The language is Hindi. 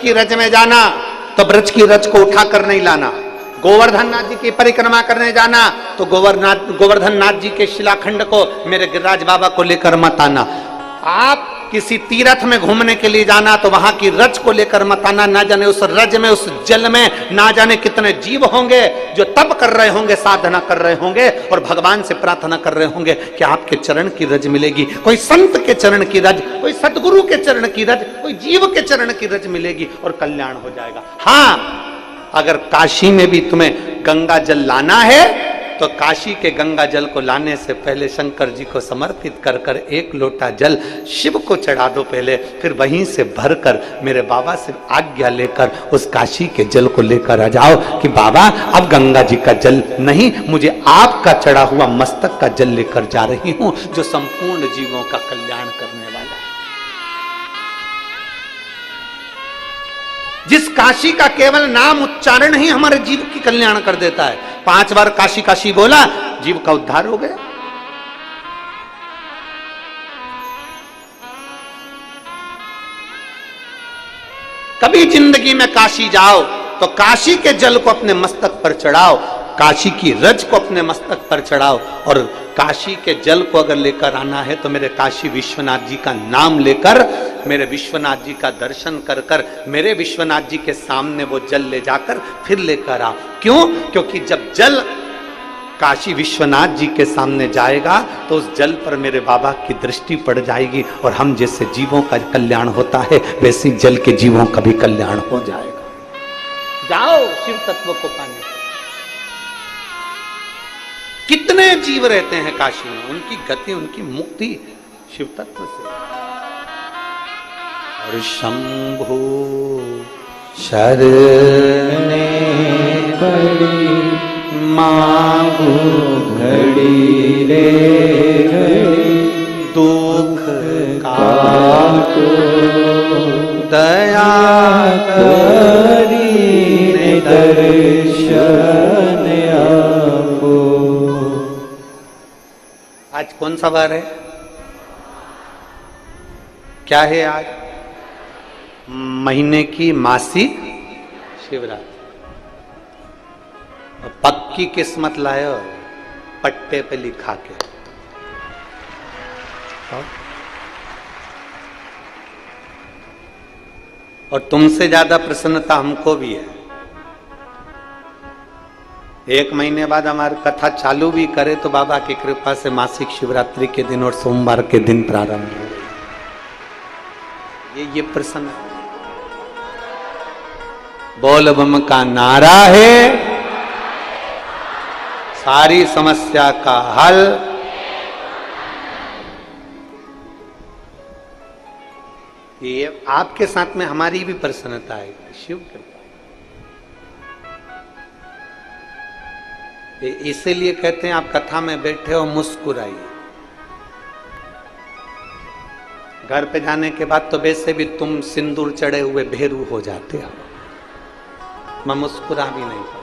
की रज में जाना तो ब्रज की रज को उठा कर नहीं लाना। गोवर्धन नाथ जी की परिक्रमा करने जाना तो गोवर्धन नाथ जी के शिलाखंड को मेरे गिरिराज बाबा को लेकर मत आना। आप किसी तीर्थ में घूमने के लिए जाना तो वहां की रज को लेकर मत आना। ना जाने उस रज में, उस जल में ना जाने कितने जीव होंगे जो तप कर रहे होंगे, साधना कर रहे होंगे और भगवान से प्रार्थना कर रहे होंगे कि आपके चरण की रज मिलेगी। कोई संत के चरण की रज, कोई सदगुरु के चरण की रज, कोई जीव के चरण की रज मिलेगी और कल्याण हो जाएगा। हाँ, अगर काशी में भी तुम्हें गंगा जल लाना है तो काशी के गंगा जल को लाने से पहले शंकर जी को समर्पित कर कर एक लोटा जल शिव को चढ़ा दो पहले, फिर वहीं से भरकर मेरे बाबा से आज्ञा लेकर उस काशी के जल को लेकर आ जाओ कि बाबा अब गंगा जी का जल नहीं, मुझे आपका चढ़ा हुआ मस्तक का जल लेकर जा रही हूं जो संपूर्ण जीवों का कल्याण करने वाला है। जिस काशी का केवल नाम उच्चारण ही हमारे जीव की कल्याण कर देता है। 5 बार काशी काशी बोला, जीव का उद्धार हो गया। कभी जिंदगी में काशी जाओ तो काशी के जल को अपने मस्तक पर चढ़ाओ, काशी की रज को अपने मस्तक पर चढ़ाओ और काशी के जल को अगर लेकर आना है तो मेरे काशी विश्वनाथ जी का नाम लेकर, मेरे विश्वनाथ जी का दर्शन कर कर मेरे विश्वनाथ जी के सामने वो जल ले जाकर फिर लेकर आओ। क्यों? क्योंकि जब जल काशी विश्वनाथ जी के सामने जाएगा तो उस जल पर मेरे बाबा की दृष्टि पड़ जाएगी और हम जैसे जीवों का कल्याण होता है वैसे जल के जीवों का भी कल्याण हो जाएगा। जाओ शिव तत्व को पाने। कितने जीव रहते हैं काशी में, उनकी गति, उनकी मुक्ति शिव तत्व से। और शंभो शरणे पड़ी मांगू घड़ी रे घड़ी, दुख काटो दया करी दर्शन आपो। आज कौन सा वार है? क्या है आज? महीने की मासिक शिवरात्रि। पक्की किस्मत लायो पट्टे पे लिखा के। और तुमसे ज्यादा प्रसन्नता हमको भी है। 1 महीने बाद हमारी कथा चालू भी करे तो बाबा की कृपा से मासिक शिवरात्रि के दिन और सोमवार के दिन प्रारंभ हो। ये प्रसन्न बोल बम का नारा है, सारी समस्या का हल। ये आपके साथ में हमारी भी प्रसन्नता है, शिव कृपा। इसीलिए कहते हैं आप कथा में बैठे हो मुस्कुराइए। घर पे जाने के बाद तो वैसे भी तुम सिंदूर चढ़े हुए भेरू हो जाते हो, मैं मुस्कुरा भी नहीं पाता।